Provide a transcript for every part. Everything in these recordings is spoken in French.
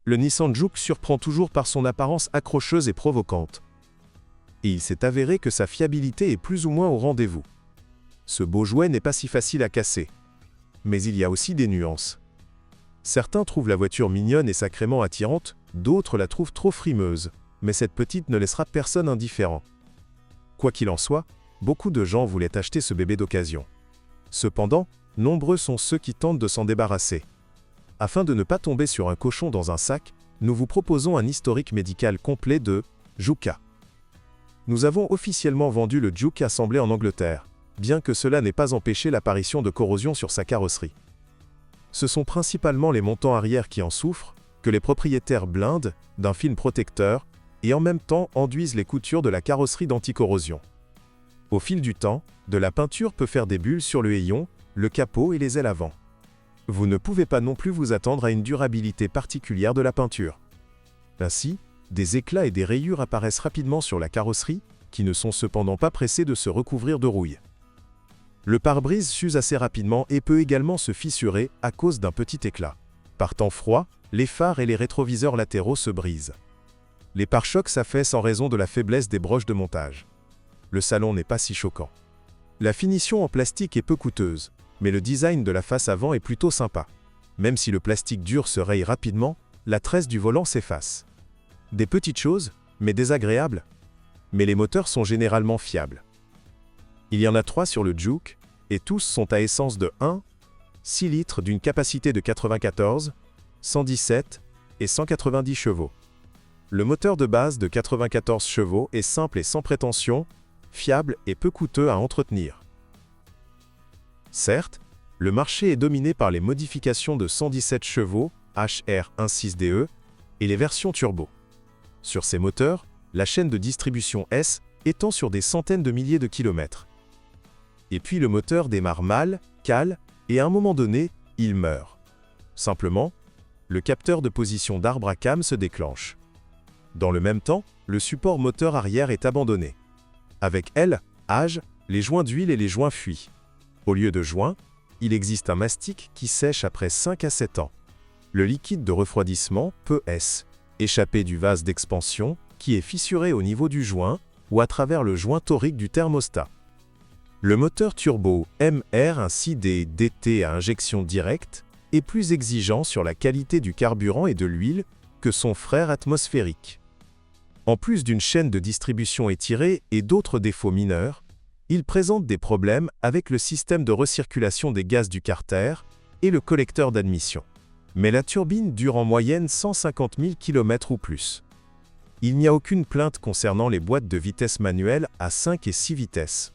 le Nissan Juke surprend toujours par son apparence accrocheuse et provocante. Et il s'est avéré que sa fiabilité est plus ou moins au rendez-vous. Ce beau jouet n'est pas si facile à casser. Mais il y a aussi des nuances. Certains trouvent la voiture mignonne et sacrément attirante, d'autres la trouvent trop frimeuse, mais cette petite ne laissera personne indifférent. Quoi qu'il en soit, beaucoup de gens voulaient acheter ce bébé d'occasion. Cependant, nombreux sont ceux qui tentent de s'en débarrasser. Afin de ne pas tomber sur un cochon dans un sac, nous vous proposons un historique médical complet de Juke. Nous avons officiellement vendu le Juke assemblé en Angleterre, bien que cela n'ait pas empêché l'apparition de corrosion sur sa carrosserie. Ce sont principalement les montants arrière qui en souffrent, que les propriétaires blindent d'un film protecteur et en même temps enduisent les coutures de la carrosserie d'anticorrosion. Au fil du temps, de la peinture peut faire des bulles sur le hayon, le capot et les ailes avant. Vous ne pouvez pas non plus vous attendre à une durabilité particulière de la peinture. Ainsi, des éclats et des rayures apparaissent rapidement sur la carrosserie, qui ne sont cependant pas pressés de se recouvrir de rouille. Le pare-brise s'use assez rapidement et peut également se fissurer à cause d'un petit éclat. Par temps froid, les phares et les rétroviseurs latéraux se brisent. Les pare-chocs s'affaissent en raison de la faiblesse des broches de montage. Le salon n'est pas si choquant. La finition en plastique est peu coûteuse, mais le design de la face avant est plutôt sympa. Même si le plastique dur se raye rapidement, la tresse du volant s'efface. Des petites choses, mais désagréables. Mais les moteurs sont généralement fiables. Il y en a 3 sur le Juke, et tous sont à essence de 1, 6 litres d'une capacité de 94, 117 et 190 chevaux. Le moteur de base de 94 chevaux est simple et sans prétention, fiable et peu coûteux à entretenir. Certes, le marché est dominé par les modifications de 117 chevaux HR16DE et les versions turbo. Sur ces moteurs, la chaîne de distribution S étend sur des centaines de milliers de kilomètres. Et puis le moteur démarre mal, cale, et à un moment donné, il meurt. Simplement, le capteur de position d'arbre à cames se déclenche. Dans le même temps, le support moteur arrière est abandonné. Avec L, âge, les joints d'huile et les joints fuient. Au lieu de joints, il existe un mastic qui sèche après 5 à 7 ans. Le liquide de refroidissement peut échapper du vase d'expansion, qui est fissuré au niveau du joint, ou à travers le joint torique du thermostat. Le moteur turbo MR ainsi des DT à injection directe est plus exigeant sur la qualité du carburant et de l'huile que son frère atmosphérique. En plus d'une chaîne de distribution étirée et d'autres défauts mineurs, il présente des problèmes avec le système de recirculation des gaz du carter et le collecteur d'admission. Mais la turbine dure en moyenne 150 000 km ou plus. Il n'y a aucune plainte concernant les boîtes de vitesse manuelles à 5 et 6 vitesses.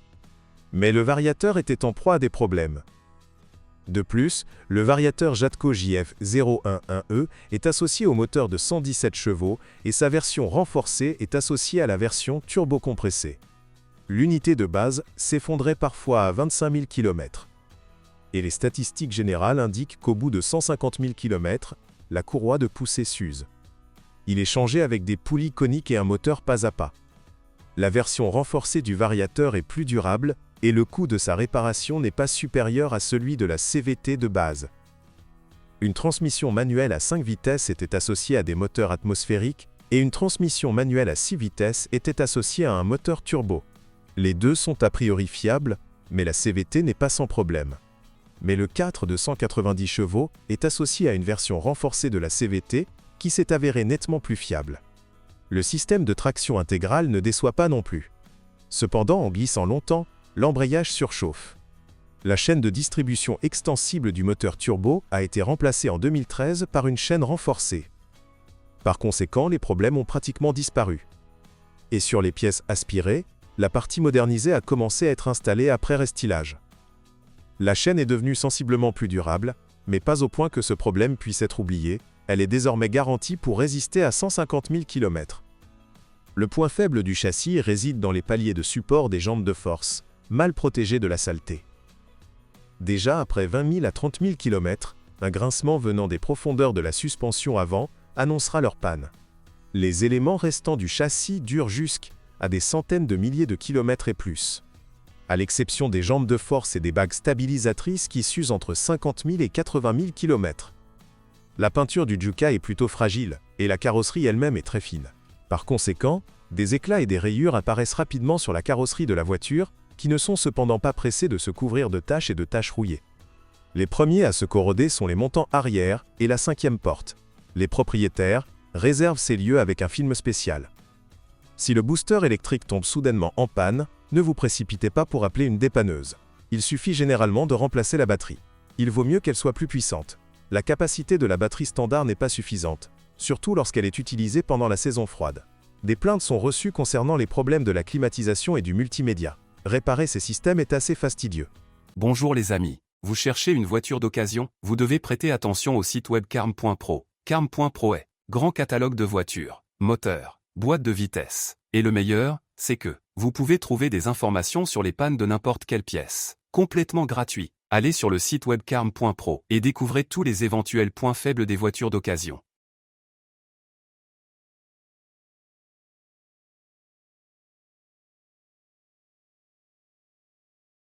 Mais le variateur était en proie à des problèmes. De plus, le variateur Jatco JF011E est associé au moteur de 117 chevaux et sa version renforcée est associée à la version turbo-compressée. L'unité de base s'effondrait parfois à 25 000 km. Et les statistiques générales indiquent qu'au bout de 150 000 km, la courroie de poussée s'use. Il est changé avec des poulies coniques et un moteur pas à pas. La version renforcée du variateur est plus durable, et le coût de sa réparation n'est pas supérieur à celui de la CVT de base. Une transmission manuelle à 5 vitesses était associée à des moteurs atmosphériques, et une transmission manuelle à 6 vitesses était associée à un moteur turbo. Les deux sont a priori fiables, mais la CVT n'est pas sans problème. Mais le 4 de 190 chevaux est associé à une version renforcée de la CVT qui s'est avérée nettement plus fiable. Le système de traction intégrale ne déçoit pas non plus. Cependant, en glissant longtemps, l'embrayage surchauffe. La chaîne de distribution extensible du moteur turbo a été remplacée en 2013 par une chaîne renforcée. Par conséquent, les problèmes ont pratiquement disparu. Et sur les pièces aspirées, la partie modernisée a commencé à être installée après restylage. La chaîne est devenue sensiblement plus durable, mais pas au point que ce problème puisse être oublié. Elle est désormais garantie pour résister à 150 000 km. Le point faible du châssis réside dans les paliers de support des jambes de force, mal protégées de la saleté. Déjà après 20 000 à 30 000 km, un grincement venant des profondeurs de la suspension avant annoncera leur panne. Les éléments restants du châssis durent jusqu'à des centaines de milliers de kilomètres et plus. À l'exception des jambes de force et des bagues stabilisatrices qui s'usent entre 50 000 et 80 000 km. La peinture du Juka est plutôt fragile, et la carrosserie elle-même est très fine. Par conséquent, des éclats et des rayures apparaissent rapidement sur la carrosserie de la voiture, qui ne sont cependant pas pressés de se couvrir de taches et de taches rouillées. Les premiers à se corroder sont les montants arrière et la 5e porte. Les propriétaires réservent ces lieux avec un film spécial. Si le booster électrique tombe soudainement en panne, ne vous précipitez pas pour appeler une dépanneuse. Il suffit généralement de remplacer la batterie. Il vaut mieux qu'elle soit plus puissante. La capacité de la batterie standard n'est pas suffisante, surtout lorsqu'elle est utilisée pendant la saison froide. Des plaintes sont reçues concernant les problèmes de la climatisation et du multimédia. Réparer ces systèmes est assez fastidieux. Bonjour les amis. Vous cherchez une voiture d'occasion? Vous devez prêter attention au site web carm.pro. Carm.pro est grand catalogue de voitures, moteurs, boîtes de vitesse. Et le meilleur, c'est que vous pouvez trouver des informations sur les pannes de n'importe quelle pièce. Complètement gratuit. Allez sur le site web carm.pro et découvrez tous les éventuels points faibles des voitures d'occasion.